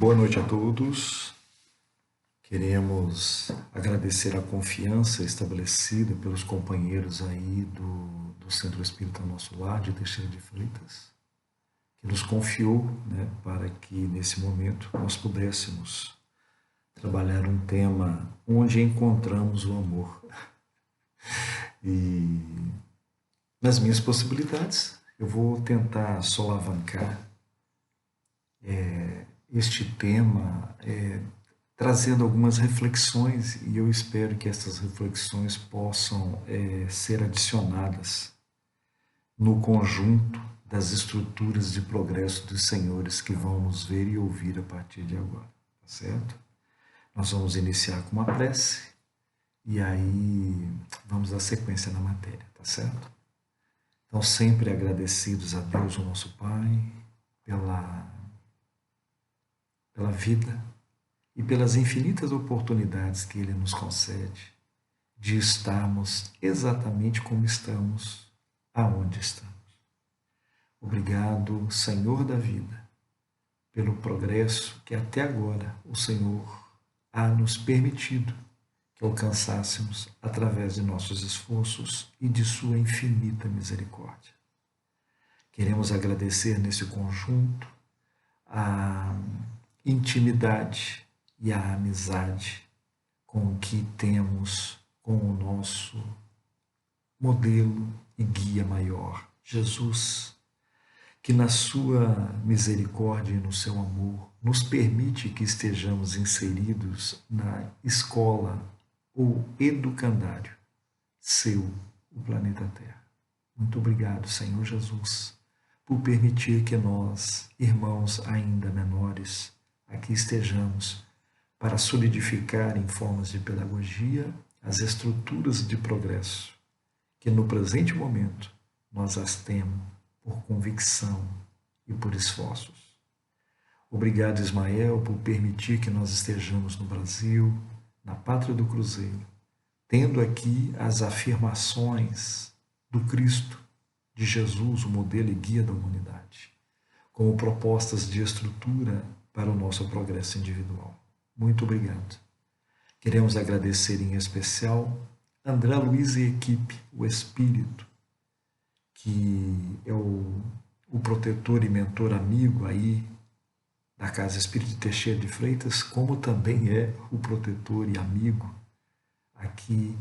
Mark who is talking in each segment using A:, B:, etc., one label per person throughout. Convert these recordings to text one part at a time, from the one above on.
A: Boa noite a todos. Queremos agradecer a confiança estabelecida pelos companheiros aí do Centro Espírita Nosso Lar, de Teixeira de Freitas, que nos confiou, para que nesse momento nós pudéssemos trabalhar um tema onde encontramos o amor. E nas minhas possibilidades, eu vou tentar solavancar este tema, trazendo algumas reflexões, e eu espero que essas reflexões possam ser adicionadas no conjunto das estruturas de progresso dos senhores que vão nos ver e ouvir a partir de agora, tá certo? Nós vamos iniciar com uma prece e aí vamos dar sequência na matéria, tá certo? Então, sempre agradecidos a Deus, o nosso Pai, pela vida e pelas infinitas oportunidades que Ele nos concede de estarmos exatamente como estamos, aonde estamos. Obrigado, Senhor da vida, pelo progresso que até agora o Senhor há nos permitido que alcançássemos através de nossos esforços e de sua infinita misericórdia. Queremos agradecer nesse conjunto a intimidade e a amizade com o que temos com o nosso modelo e guia maior, Jesus, que na sua misericórdia e no seu amor nos permite que estejamos inseridos na escola ou educandário seu, o planeta Terra. Muito obrigado, Senhor Jesus, por permitir que nós, irmãos ainda menores, aqui estejamos para solidificar em formas de pedagogia as estruturas de progresso, que no presente momento nós as temos por convicção e por esforços. Obrigado, Ismael, por permitir que nós estejamos no Brasil, na pátria do Cruzeiro, tendo aqui as afirmações do Cristo, de Jesus, o modelo e guia da humanidade, como propostas de estrutura para o nosso progresso individual. Muito obrigado. Queremos agradecer em especial André Luiz e equipe, o Espírito, que é o protetor e mentor amigo aí da Casa Espírita de Teixeira de Freitas, como também é o protetor e amigo aqui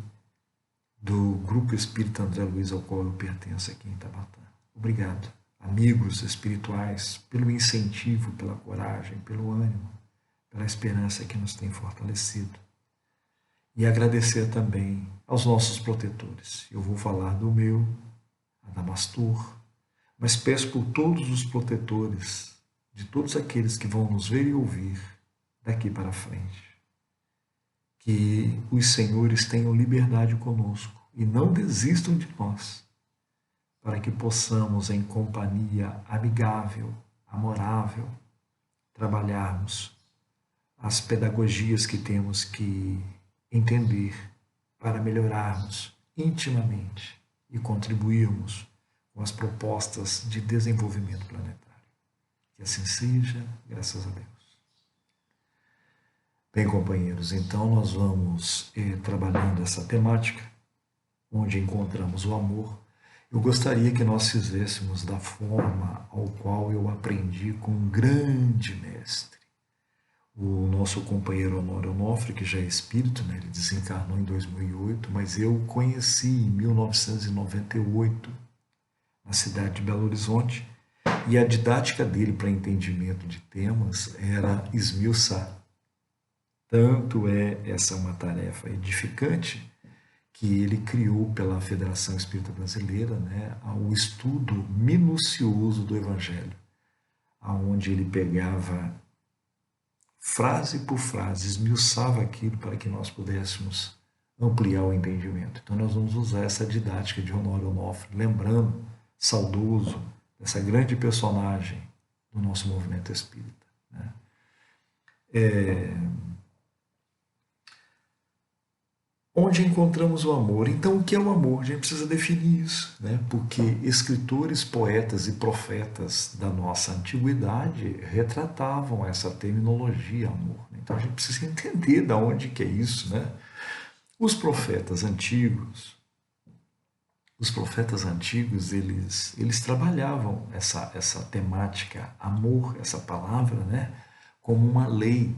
A: do Grupo Espírita André Luiz, ao qual eu pertenço aqui em Itabatã. Obrigado, amigos espirituais, pelo incentivo, pela coragem, pelo ânimo, pela esperança que nos tem fortalecido. E agradecer também aos nossos protetores. Eu vou falar do meu, Adamastor, mas peço por todos os protetores, de todos aqueles que vão nos ver e ouvir daqui para frente, que os senhores tenham liberdade conosco e não desistam de nós, para que possamos, em companhia amigável, amorável, trabalharmos as pedagogias que temos que entender para melhorarmos intimamente e contribuirmos com as propostas de desenvolvimento planetário. Que assim seja, graças a Deus. Bem, companheiros, então nós vamos trabalhando essa temática, onde encontramos o amor. Eu gostaria que nós fizéssemos da forma ao qual eu aprendi com um grande mestre, o nosso companheiro Honório Onofre, que já é espírito, ele desencarnou em 2008, mas eu o conheci em 1998, na cidade de Belo Horizonte, e a didática dele para entendimento de temas era esmiuçar. Tanto é essa uma tarefa edificante que ele criou pela Federação Espírita Brasileira, o estudo minucioso do Evangelho, aonde ele pegava frase por frase, esmiuçava aquilo para que nós pudéssemos ampliar o entendimento. Então nós vamos usar essa didática de Honório Onofre, lembrando, saudoso, dessa grande personagem do nosso movimento espírita. onde encontramos o amor. Então, o que é o amor? A gente precisa definir isso, né? Porque escritores, poetas e profetas da nossa antiguidade retratavam essa terminologia amor. Então, a gente precisa entender de onde que é isso, né? Os profetas antigos, eles trabalhavam essa temática amor, essa palavra, né? Como uma lei.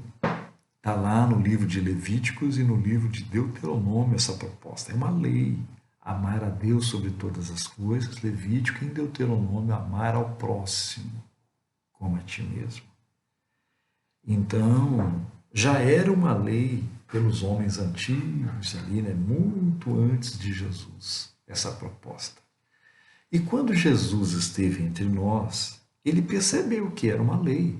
A: Está lá no livro de Levíticos e no livro de Deuteronômio essa proposta. É uma lei. Amar a Deus sobre todas as coisas. Levítico e em Deuteronômio, amar ao próximo como a ti mesmo. Então, já era uma lei pelos homens antigos ali, né? Muito antes de Jesus, essa proposta. E quando Jesus esteve entre nós, ele percebeu que era uma lei,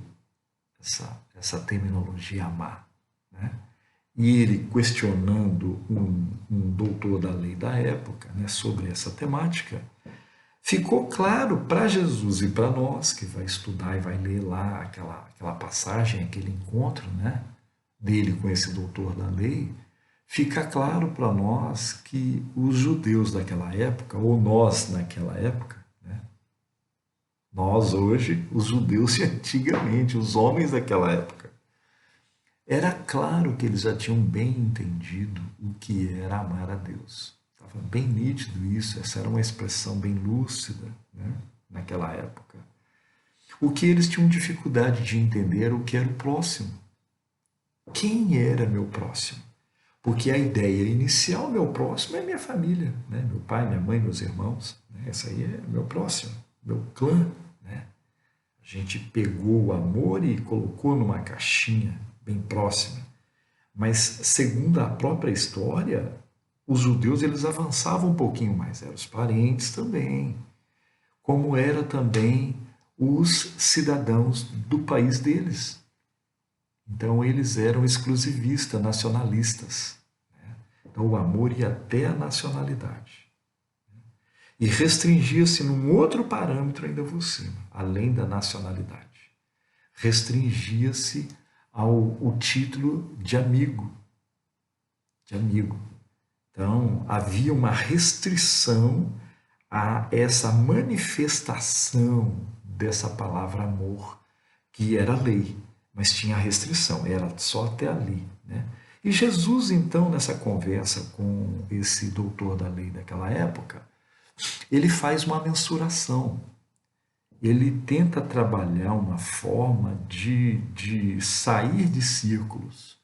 A: essa terminologia amar. Né? E ele, questionando um doutor da lei da época, né, sobre essa temática, ficou claro para Jesus e para nós, que vai estudar e vai ler lá aquela passagem, aquele encontro, né, dele com esse doutor da lei, fica claro para nós que os judeus daquela época, ou nós naquela época, né, nós hoje, os judeus de antigamente, os homens daquela época, era claro que eles já tinham bem entendido o que era amar a Deus. Estava bem nítido isso, essa era uma expressão bem lúcida, né, naquela época. O que eles tinham dificuldade de entender era o que era o próximo. Quem era meu próximo? Porque a ideia inicial, meu próximo, é minha família, né? Meu pai, minha mãe, meus irmãos. Né? Essa aí é meu próximo, meu clã. Né? A gente pegou o amor e colocou numa caixinha bem próxima. Mas, segundo a própria história, os judeus eles avançavam um pouquinho mais. Eram os parentes também. Como era também os cidadãos do país deles. Então, eles eram exclusivistas, nacionalistas. Né? Então, o amor ia até a nacionalidade. E restringia-se num outro parâmetro ainda por cima, além da nacionalidade. Restringia-se ao título de amigo. De amigo. Então, havia uma restrição a essa manifestação dessa palavra amor, que era lei, mas tinha restrição, era só até ali. Né? E Jesus, então, nessa conversa com esse doutor da lei daquela época, ele faz uma mensuração. Ele tenta trabalhar uma forma de sair de círculos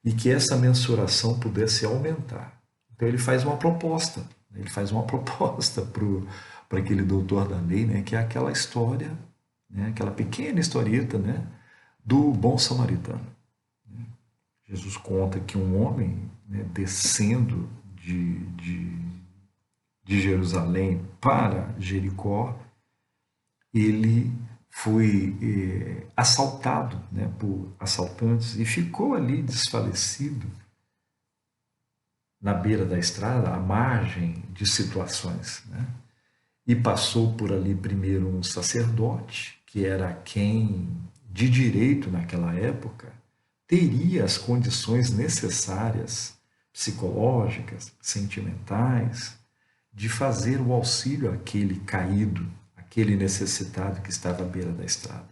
A: e que essa mensuração pudesse aumentar. Então ele faz uma proposta. Ele faz uma proposta para aquele doutor da lei, né, que é aquela história, né, aquela pequena historieta, né, do bom samaritano. Jesus conta que um homem, né, descendo de Jerusalém para Jericó, ele foi assaltado, né, por assaltantes e ficou ali desfalecido na beira da estrada, à margem de situações. Né? E passou por ali primeiro um sacerdote, que era quem, de direito naquela época, teria as condições necessárias, psicológicas, sentimentais, de fazer o auxílio àquele caído, aquele necessitado que estava à beira da estrada.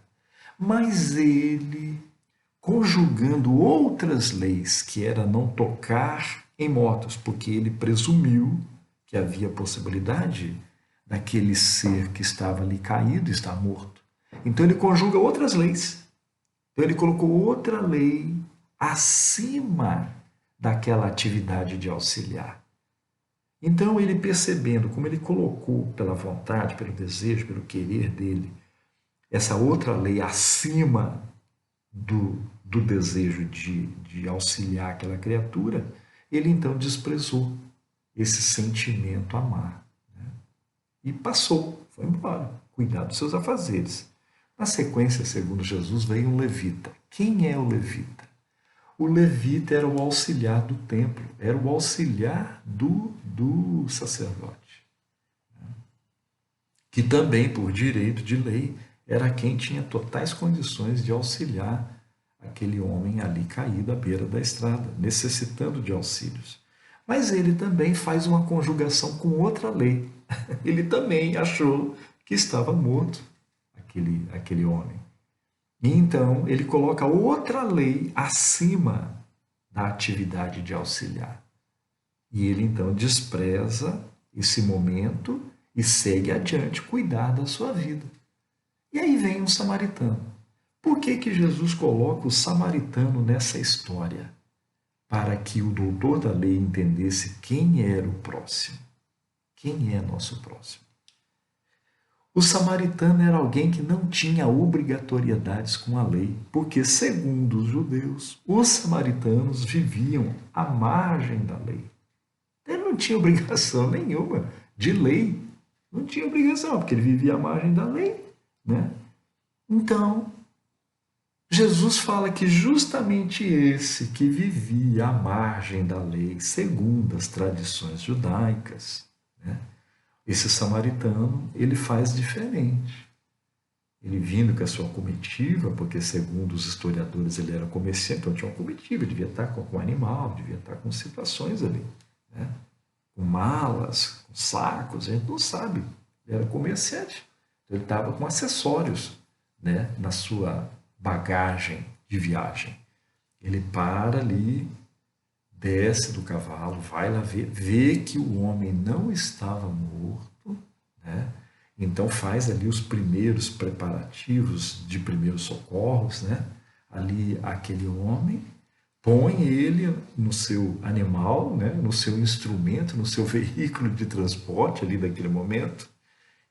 A: Mas ele, conjugando outras leis, que era não tocar em mortos, porque ele presumiu que havia possibilidade daquele ser que estava ali caído estar morto. Então ele conjuga outras leis. Então ele colocou outra lei acima daquela atividade de auxiliar. Então, ele percebendo como ele colocou pela vontade, pelo desejo, pelo querer dele, essa outra lei acima do desejo de auxiliar aquela criatura, ele então desprezou esse sentimento amar. Né? E passou, foi embora, cuidar dos seus afazeres. Na sequência, segundo Jesus, veio um levita. Quem é o levita? O levita era o auxiliar do templo, era o auxiliar do sacerdote, né? Que também, por direito de lei, era quem tinha totais condições de auxiliar aquele homem ali caído à beira da estrada, necessitando de auxílios. Mas ele também faz uma conjugação com outra lei. Ele também achou que estava morto, aquele homem. E então ele coloca outra lei acima da atividade de auxiliar. E ele então despreza esse momento e segue adiante cuidar da sua vida. E aí vem um samaritano. Por que que Jesus coloca o samaritano nessa história? Para que o doutor da lei entendesse quem era o próximo. Quem é nosso próximo? O samaritano era alguém que não tinha obrigatoriedades com a lei, porque, segundo os judeus, os samaritanos viviam à margem da lei. Ele não tinha obrigação nenhuma de lei. Não tinha obrigação, porque ele vivia à margem da lei, né? Então, Jesus fala que justamente esse que vivia à margem da lei, segundo as tradições judaicas, né? Esse samaritano, ele faz diferente. Ele vindo com a sua comitiva, porque segundo os historiadores ele era comerciante, então tinha uma comitiva, devia estar com animal, devia estar com situações ali, né? Com malas, com sacos, a gente não sabe. Ele era comerciante, então ele estava com acessórios, né, na sua bagagem de viagem. Ele para ali, desce do cavalo, vai lá ver, vê que o homem não estava morto, né? Então faz ali os primeiros preparativos de primeiros socorros, né? Ali aquele homem, põe ele no seu animal, né? No seu instrumento, no seu veículo de transporte ali daquele momento,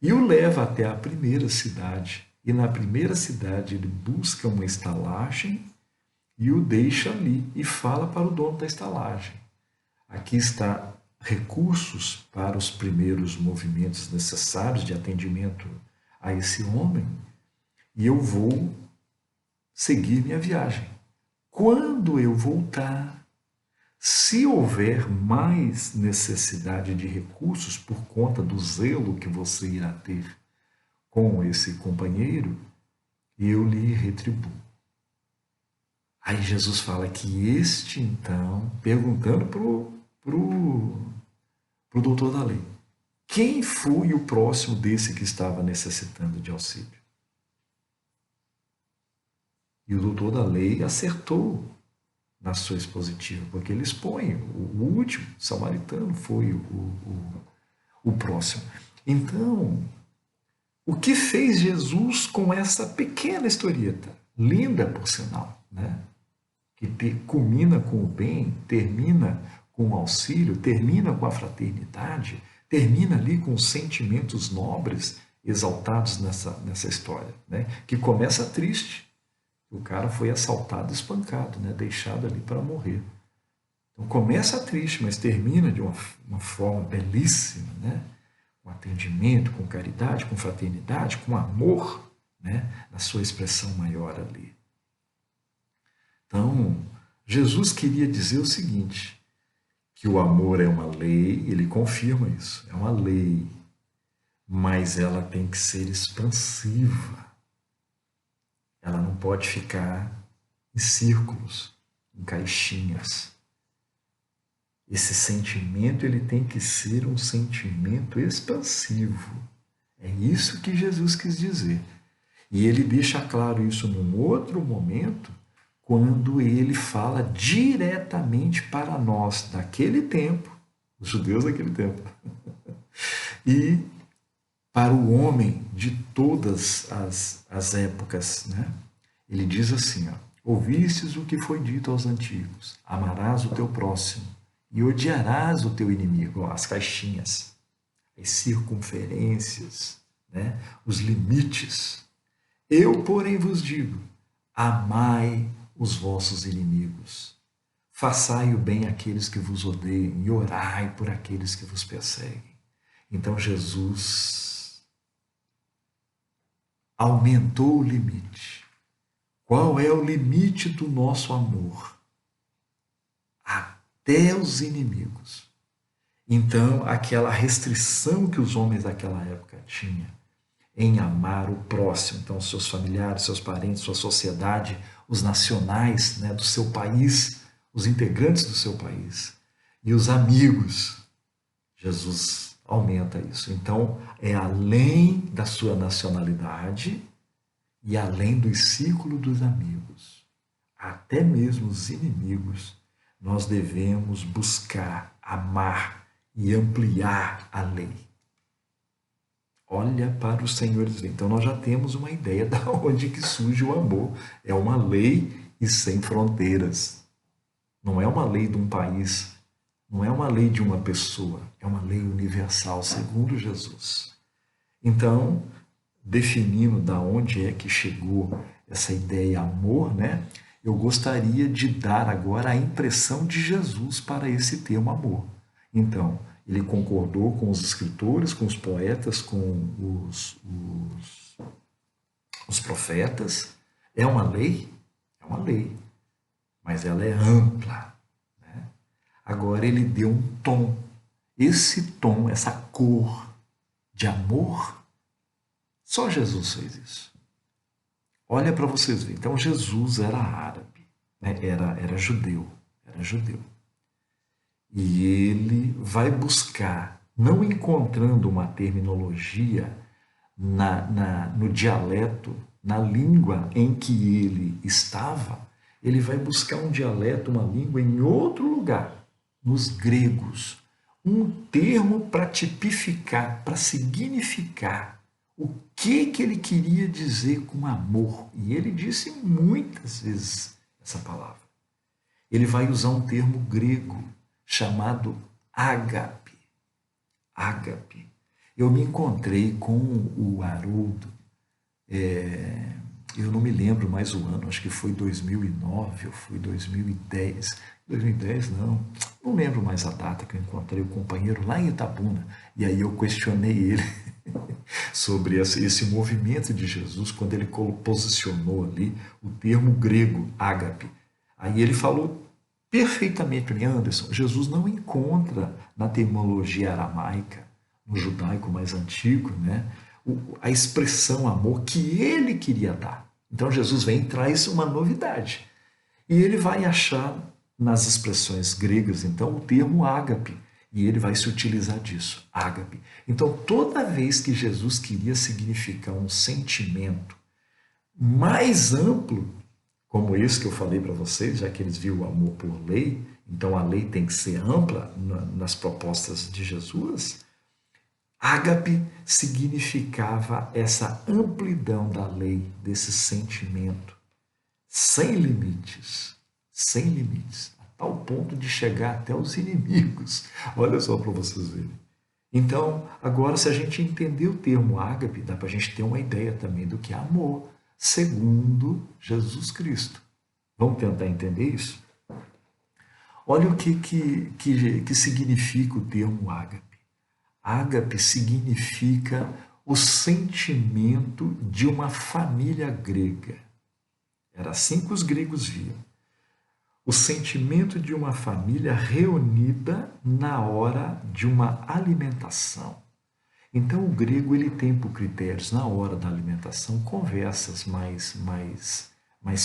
A: e o leva até a primeira cidade. E na primeira cidade ele busca uma estalagem e o deixa ali e fala para o dono da estalagem. Aqui está recursos para os primeiros movimentos necessários de atendimento a esse homem e eu vou seguir minha viagem. Quando eu voltar, se houver mais necessidade de recursos por conta do zelo que você irá ter com esse companheiro, eu lhe retribuo. Aí Jesus fala que este, então, perguntando pro doutor da lei, quem foi o próximo desse que estava necessitando de auxílio? E o doutor da lei acertou na sua expositiva, porque ele expõe, o último samaritano foi o próximo. Então, o que fez Jesus com essa pequena historieta, linda por sinal, né? Que culmina com o bem, termina com o auxílio, termina com a fraternidade, termina ali com os sentimentos nobres exaltados nessa história, né? Que começa triste. O cara foi assaltado, espancado, né? Deixado ali para morrer. Então começa triste, mas termina de uma forma belíssima, né? Com atendimento, com caridade, com fraternidade, com amor, né? Na sua expressão maior ali. Então, Jesus queria dizer o seguinte, que o amor é uma lei, ele confirma isso, é uma lei, mas ela tem que ser expansiva. Ela não pode ficar em círculos, em caixinhas. Esse sentimento ele tem que ser um sentimento expansivo. É isso que Jesus quis dizer. E ele deixa claro isso num outro momento, quando ele fala diretamente para nós daquele tempo, os judeus daquele tempo, e para o homem de todas as épocas, né? Ele diz assim, ó, ouvistes o que foi dito aos antigos, amarás o teu próximo e odiarás o teu inimigo, ó, as caixinhas, as circunferências, né? Os limites. Eu, porém, vos digo, amai os vossos inimigos, façai o bem àqueles que vos odeiam e orai por aqueles que vos perseguem. Então Jesus aumentou o limite. Qual é o limite do nosso amor? Até os inimigos. Então, aquela restrição que os homens daquela época tinham em amar o próximo, então seus familiares, seus parentes, sua sociedade, os nacionais, né, do seu país, os integrantes do seu país. E os amigos, Jesus aumenta isso. Então, é além da sua nacionalidade e além do círculo dos amigos, até mesmo os inimigos, nós devemos buscar amar e ampliar a lei. Olha para os senhores. Então nós já temos uma ideia de onde que surge o amor. É uma lei e sem fronteiras. Não é uma lei de um país, não é uma lei de uma pessoa, é uma lei universal, segundo Jesus. Então, definindo da onde é que chegou essa ideia amor, né? Eu gostaria de dar agora a impressão de Jesus para esse termo amor. Então, ele concordou com os escritores, com os poetas, com os profetas. É uma lei? É uma lei, mas ela é ampla. Né? Agora ele deu um tom. Esse tom, essa cor de amor, só Jesus fez isso. Olha para vocês verem. Então Jesus era árabe, né? era judeu, era judeu. E ele vai buscar, não encontrando uma terminologia no dialeto, na língua em que ele estava, ele vai buscar um dialeto, uma língua em outro lugar, nos gregos, um termo para tipificar, para significar o que ele queria dizer com amor. E ele disse muitas vezes essa palavra. Ele vai usar um termo grego chamado ágape. Ágape. Eu me encontrei com o Haroldo, eu não me lembro mais o ano, acho que foi 2009 ou foi 2010. 2010 não lembro mais a data que eu encontrei o companheiro lá em Itabuna. E aí eu questionei ele sobre esse movimento de Jesus, quando ele posicionou ali o termo grego, ágape. Aí ele falou perfeitamente para mim, Anderson, Jesus não encontra na terminologia aramaica, no judaico mais antigo, né, a expressão amor que ele queria dar. Então Jesus vem e traz uma novidade. E ele vai achar nas expressões gregas, então, o termo ágape, e ele vai se utilizar disso, ágape. Então, toda vez que Jesus queria significar um sentimento mais amplo, como esse que eu falei para vocês, já que eles viram o amor por lei, então a lei tem que ser ampla nas propostas de Jesus, ágape significava essa amplidão da lei, desse sentimento, sem limites, a tal ponto de chegar até os inimigos. Olha só para vocês verem. Então, agora, se a gente entender o termo ágape, dá para a gente ter uma ideia também do que é amor, segundo Jesus Cristo. Vamos tentar entender isso? Olha o que significa o termo ágape. Ágape significa o sentimento de uma família grega. Era assim que os gregos viam. O sentimento de uma família reunida na hora de uma alimentação. Então, o grego ele tem por critérios, na hora da alimentação, conversas mais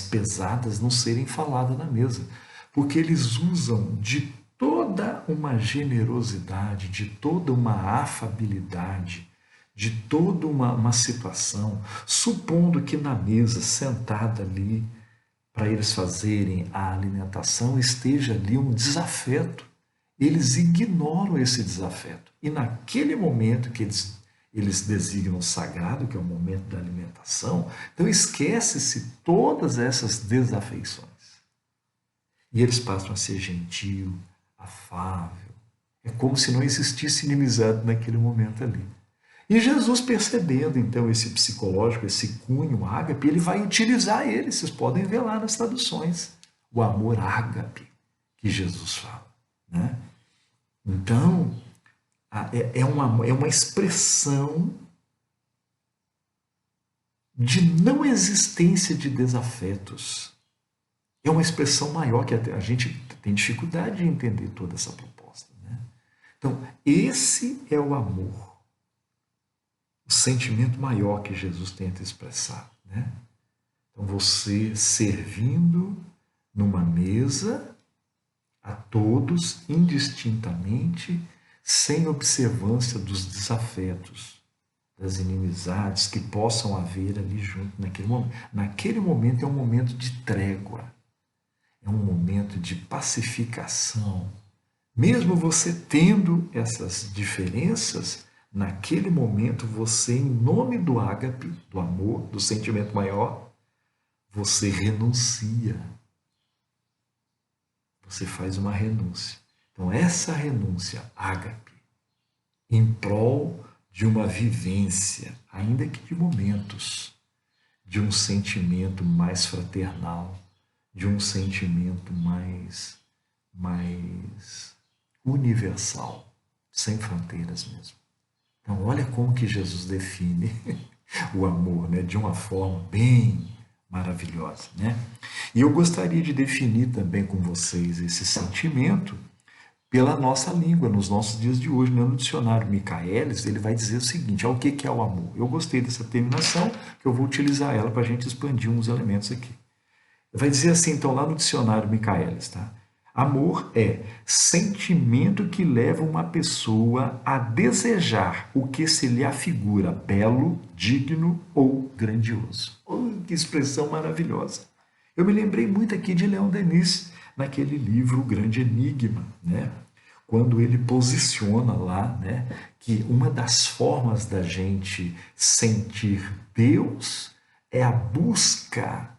A: pesadas não serem faladas na mesa, porque eles usam de toda uma generosidade, de toda uma afabilidade, de toda uma situação, supondo que na mesa, sentada ali, para eles fazerem a alimentação, esteja ali um desafeto. Eles ignoram esse desafeto. E naquele momento que eles designam sagrado, que é o momento da alimentação, então esquece-se todas essas desafeições. E eles passam a ser gentil, afável. É como se não existisse inimizade naquele momento ali. E Jesus, percebendo então esse psicológico, esse cunho ágape, ele vai utilizar ele. Vocês podem ver lá nas traduções. O amor ágape que Jesus fala. Né? Então, é uma expressão de não existência de desafetos. É uma expressão maior que a gente tem dificuldade de entender toda essa proposta. Né? Então, esse é o amor. O sentimento maior que Jesus tenta expressar. Né? Então, você servindo numa mesa, a todos indistintamente, sem observância dos desafetos, das inimizades que possam haver ali junto naquele momento. Naquele momento é um momento de trégua, é um momento de pacificação. Mesmo você tendo essas diferenças, naquele momento você, em nome do ágape, do amor, do sentimento maior, você renuncia. Você faz uma renúncia. Então, essa renúncia, ágape, em prol de uma vivência, ainda que de momentos, de um sentimento mais fraternal, de um sentimento mais universal, sem fronteiras mesmo. Então, olha como que Jesus define o amor, né, de uma forma bem maravilhosa, né? E eu gostaria de definir também com vocês esse sentimento pela nossa língua, nos nossos dias de hoje, né? No dicionário Michaelis, ele vai dizer o seguinte: o que é o amor? Eu gostei dessa terminação, que eu vou utilizar ela para a gente expandir uns elementos aqui. Vai dizer assim, então, lá no dicionário Michaelis, tá? Amor é sentimento que leva uma pessoa a desejar o que se lhe afigura belo, digno ou grandioso. Oh, que expressão maravilhosa! Eu me lembrei muito aqui de Leon Denis, naquele livro O Grande Enigma, né? Quando ele posiciona lá, né, que uma das formas da gente sentir Deus é a busca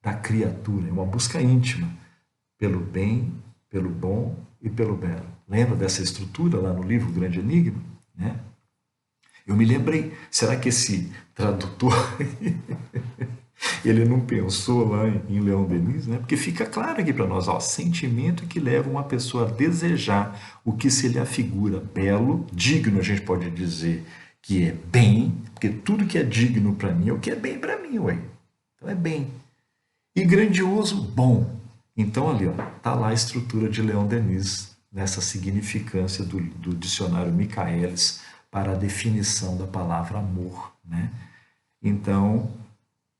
A: da criatura, é uma busca íntima pelo bem, pelo bom e pelo belo. Lembra dessa estrutura lá no livro O Grande Enigma? Né? Eu me lembrei, será que esse tradutor ele não pensou lá em Leon Denis? Né? Porque fica claro aqui para nós, ó, sentimento que leva uma pessoa a desejar o que se lhe afigura belo, digno, a gente pode dizer que é bem, porque tudo que é digno para mim é o que é bem para mim, ué. Então é bem. E grandioso, bom. Então ali está lá a estrutura de Leon Denis, nessa significância do dicionário Michaelis para a definição da palavra amor. Né? Então,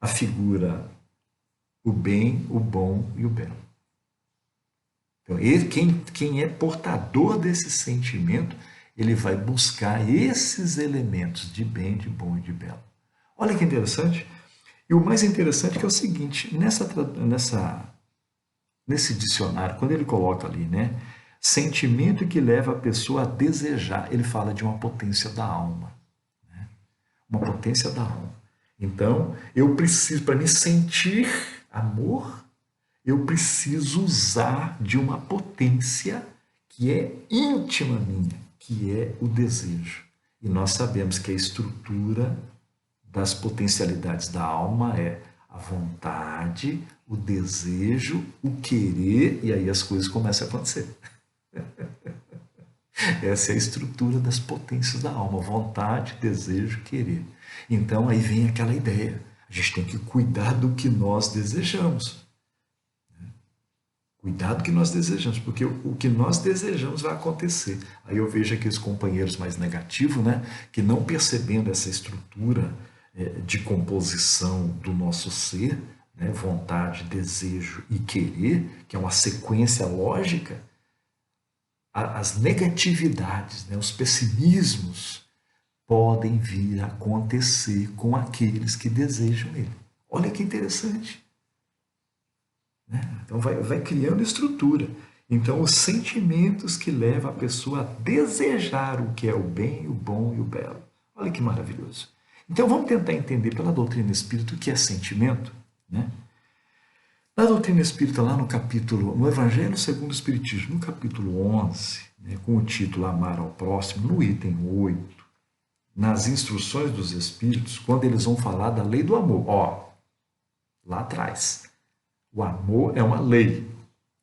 A: a figura o bem, o bom e o belo. Então, quem é portador desse sentimento, ele vai buscar esses elementos de bem, de bom e de belo. Olha que interessante. E o mais interessante é o seguinte, nesse dicionário, quando ele coloca ali, né, sentimento que leva a pessoa a desejar, ele fala de uma potência da alma. Né? Uma potência da alma. Então, eu preciso, para me sentir amor, eu preciso usar de uma potência que é íntima minha, que é o desejo. E nós sabemos que a estrutura das potencialidades da alma é a vontade, o desejo, o querer, e aí as coisas começam a acontecer. Essa é a estrutura das potências da alma, vontade, desejo, querer. Então aí vem aquela ideia, a gente tem que cuidar do que nós desejamos. Cuidado do que nós desejamos, porque o que nós desejamos vai acontecer. Aí eu vejo aqueles companheiros mais negativos, né, que não percebendo essa estrutura de composição do nosso ser, né, vontade, desejo e querer, que é uma sequência lógica, as negatividades, né, os pessimismos podem vir a acontecer com aqueles que desejam ele. Olha que interessante. Né? Então vai criando estrutura. Então os sentimentos que levam a pessoa a desejar o que é o bem, o bom e o belo. Olha que maravilhoso. Então vamos tentar entender pela doutrina espírita o que é sentimento. Né? Na doutrina espírita, lá no Evangelho segundo o Espiritismo, no capítulo 11, né, com o título Amar ao Próximo, no item 8, nas instruções dos Espíritos, quando eles vão falar da lei do amor, ó, lá atrás, o amor é uma lei.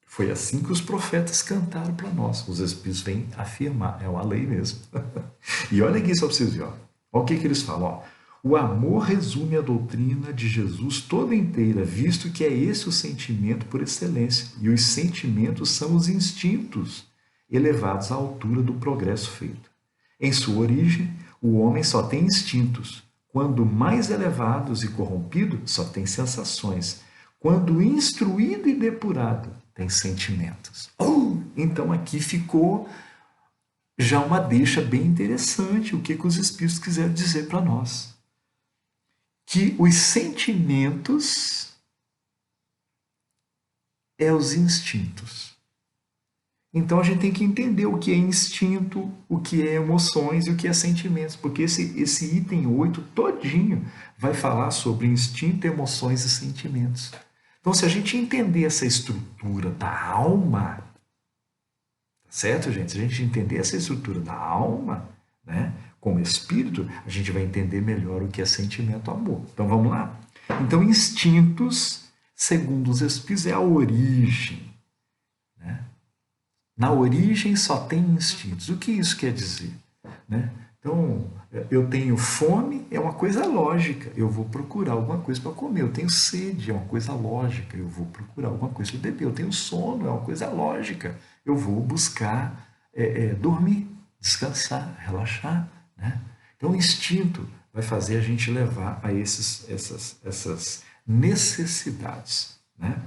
A: Foi assim que os profetas cantaram para nós. Os Espíritos vêm afirmar, é uma lei mesmo. E olha aqui só para vocês verem, ó. Olha o que eles falam, ó. O amor resume a doutrina de Jesus toda inteira, visto que é esse o sentimento por excelência. E os sentimentos são os instintos elevados à altura do progresso feito. Em sua origem, o homem só tem instintos. Quando mais elevados e corrompido, só tem sensações. Quando instruído e depurado, tem sentimentos. Então aqui ficou já uma deixa bem interessante, o que os Espíritos quiseram dizer para nós. Que os sentimentos é os instintos. Então a gente tem que entender o que é instinto, o que é emoções e o que é sentimentos, porque esse item 8 todinho vai falar sobre instinto, emoções e sentimentos. Então se a gente entender essa estrutura da alma, tá certo, gente? Se a gente entender essa estrutura da alma, né, como espírito, a gente vai entender melhor o que é sentimento, amor. Então vamos lá? Então instintos, segundo os espíritos, é a origem, né? Na origem só tem instintos. O que isso quer dizer? Né? Então, eu tenho fome, é uma coisa lógica. Eu vou procurar alguma coisa para comer. Eu tenho sede, é uma coisa lógica. Eu vou procurar alguma coisa para beber. Eu tenho sono, é uma coisa lógica. Eu vou buscar dormir, descansar, relaxar. Né? Então, o instinto vai fazer a gente levar a essas necessidades. Né?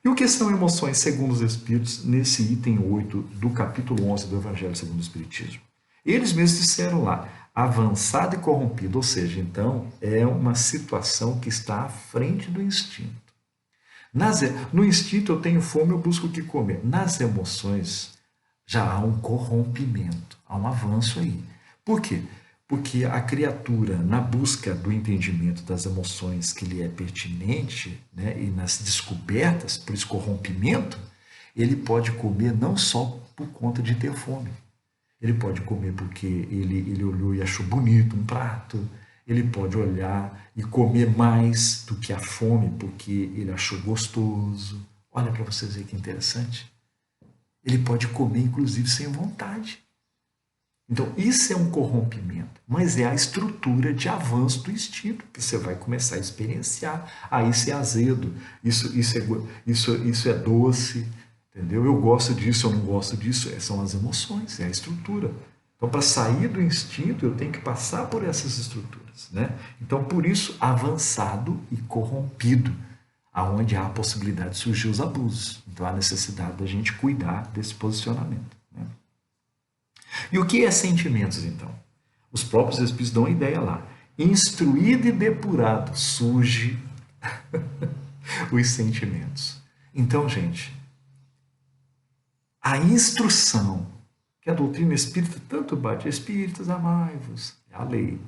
A: E o que são emoções segundo os Espíritos, nesse item 8 do capítulo 11 do Evangelho segundo o Espiritismo? Eles mesmos disseram lá, avançado e corrompido, ou seja, então, é uma situação que está à frente do instinto. No instinto eu tenho fome, eu busco o que comer. Nas emoções já há um corrompimento, há um avanço aí. Por quê? Porque a criatura, na busca do entendimento das emoções que lhe é pertinente, né, e nas descobertas, por esse corrompimento, ele pode comer não só por conta de ter fome. Ele pode comer porque ele olhou e achou bonito um prato. Ele pode olhar e comer mais do que a fome porque ele achou gostoso. Olha para vocês verem que interessante. Ele pode comer, inclusive, sem vontade. Então, isso é um corrompimento, mas é a estrutura de avanço do instinto que você vai começar a experienciar. Isso é azedo, isso é doce, entendeu? Eu gosto disso, eu não gosto disso. São as emoções, é a estrutura. Então, para sair do instinto, eu tenho que passar por essas estruturas. Né? Então, por isso, avançado e corrompido, aonde há a possibilidade de surgir os abusos. Então, há necessidade da gente cuidar desse posicionamento. Né? E o que é sentimentos, então? Os próprios Espíritos dão uma ideia lá. Instruído e depurado surge os sentimentos. Então, gente, a instrução que a doutrina espírita tanto bate, espíritos amai-vos, é a lei.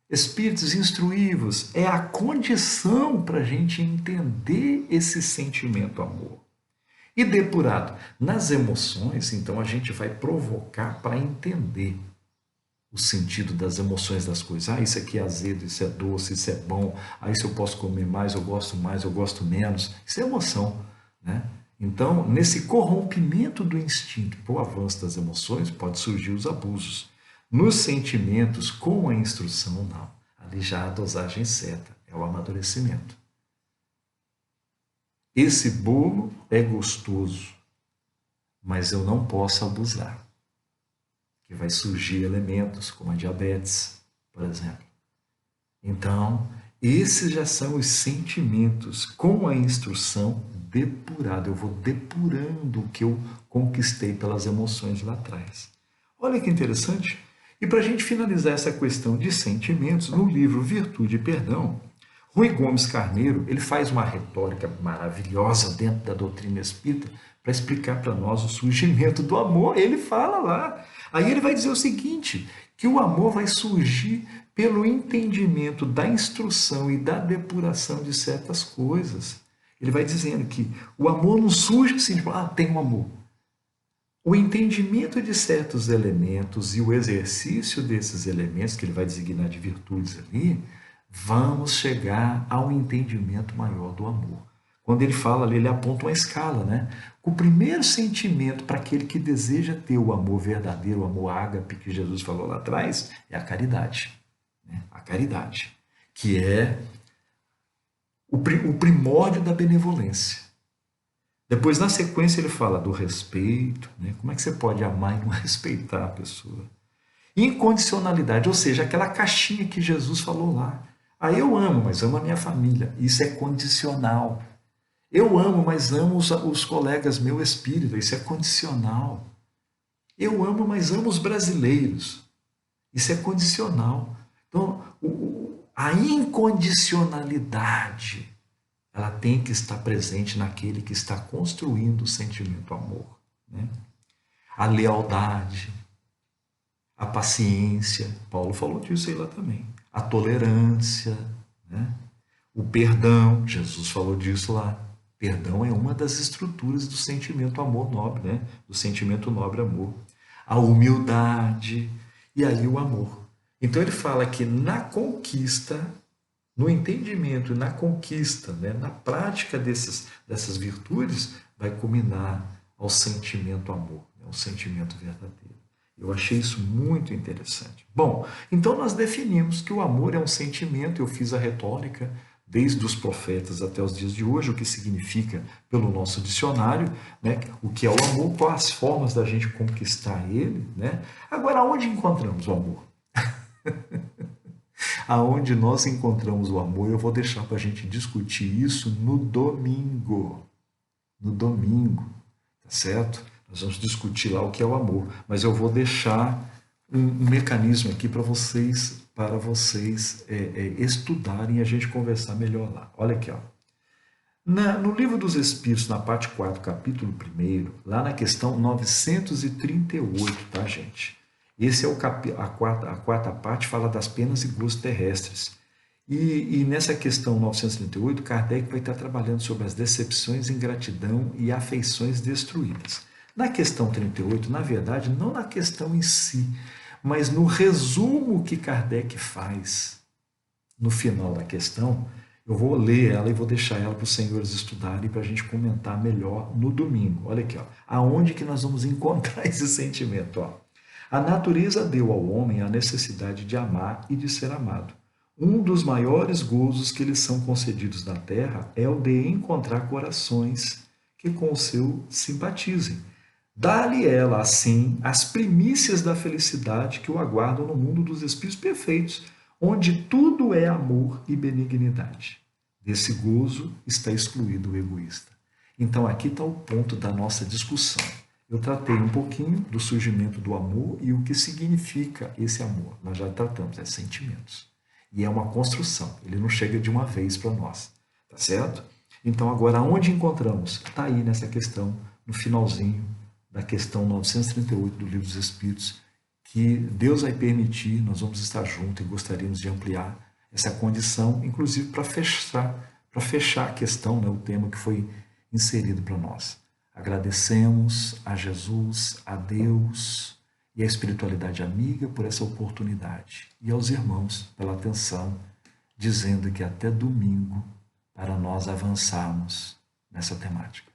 A: Espíritos instruí-vos, é a condição para a gente entender esse sentimento amor. E depurado, nas emoções, então a gente vai provocar para entender o sentido das emoções das coisas. Isso aqui é azedo, isso é doce, isso é bom. Isso eu posso comer mais, eu gosto menos. Isso é emoção, né? Então, nesse corrompimento do instinto para o avanço das emoções, pode surgir os abusos. Nos sentimentos, com a instrução, não. Ali já há a dosagem certa, é o amadurecimento. Esse bolo é gostoso, mas eu não posso abusar. Que vai surgir elementos como a diabetes, por exemplo. Então, esses já são os sentimentos com a instrução depurada. Eu vou depurando o que eu conquistei pelas emoções lá atrás. Olha que interessante. E para a gente finalizar essa questão de sentimentos, no livro Virtude e Perdão, Rui Gomes Carneiro, ele faz uma retórica maravilhosa dentro da doutrina espírita para explicar para nós o surgimento do amor. Ele fala lá. Aí ele vai dizer o seguinte, que o amor vai surgir pelo entendimento da instrução e da depuração de certas coisas. Ele vai dizendo que o amor não surge assim, tipo, tem um amor. O entendimento de certos elementos e o exercício desses elementos, que ele vai designar de virtudes ali, vamos chegar ao entendimento maior do amor. Quando ele fala ali, ele aponta uma escala, né? O primeiro sentimento para aquele que deseja ter o amor verdadeiro, o amor ágape, que Jesus falou lá atrás, é a caridade. Né? A caridade, que é o primórdio da benevolência. Depois, na sequência, ele fala do respeito. Né? Como é que você pode amar e não respeitar a pessoa? Incondicionalidade, ou seja, aquela caixinha que Jesus falou lá. Eu amo, mas amo a minha família. Isso é condicional. Eu amo, mas amo os colegas, meu espírito. Isso é condicional. Eu amo, mas amo os brasileiros. Isso é condicional. Então, a incondicionalidade, ela tem que estar presente naquele que está construindo o sentimento amor, né? A lealdade, a paciência, Paulo falou disso aí lá também, a tolerância, né? O perdão, Jesus falou disso lá. Perdão é uma das estruturas do sentimento amor nobre, né? Do sentimento nobre amor. A humildade e aí o amor. Então ele fala que na conquista, no entendimento, na conquista, né? Na prática dessas virtudes, vai culminar ao sentimento amor, né? Ao sentimento verdadeiro. Eu achei isso muito interessante. Bom, então nós definimos que o amor é um sentimento, eu fiz a retórica, desde os profetas até os dias de hoje, o que significa pelo nosso dicionário, né? O que é o amor, quais as formas da gente conquistar ele, né? Agora, onde encontramos o amor? Aonde nós encontramos o amor, eu vou deixar para a gente discutir isso no domingo. No domingo, tá certo? Nós vamos discutir lá o que é o amor, mas eu vou deixar um mecanismo aqui para vocês estudarem e a gente conversar melhor lá. Olha aqui, ó. No Livro dos Espíritos, na parte 4, capítulo 1, lá na questão 938, tá, gente? Esse é a quarta parte, fala das penas e gozos terrestres. E nessa questão 938, Kardec vai estar trabalhando sobre as decepções, ingratidão e afeições destruídas. Na questão 38, na verdade, não na questão em si, mas no resumo que Kardec faz no final da questão, eu vou ler ela e vou deixar ela para os senhores estudarem para a gente comentar melhor no domingo. Olha aqui, ó. Aonde que nós vamos encontrar esse sentimento? Ó? A natureza deu ao homem a necessidade de amar e de ser amado. Um dos maiores gozos que lhes são concedidos na terra é o de encontrar corações que com o seu simpatizem. Dá-lhe ela, assim, as primícias da felicidade que o aguardam no mundo dos espíritos perfeitos, onde tudo é amor e benignidade. Desse gozo está excluído o egoísta. Então aqui está o ponto da nossa discussão. Eu tratei um pouquinho do surgimento do amor e o que significa esse amor. Nós já tratamos, sentimentos. E é uma construção, ele não chega de uma vez para nós, tá certo? Então agora, onde encontramos? Está aí nessa questão, no finalzinho da questão 938 do Livro dos Espíritos, que Deus vai permitir, nós vamos estar juntos e gostaríamos de ampliar essa condição, inclusive para fechar a questão, né, o tema que foi inserido para nós. Agradecemos a Jesus, a Deus e a espiritualidade amiga por essa oportunidade e aos irmãos pela atenção, dizendo que até domingo para nós avançarmos nessa temática.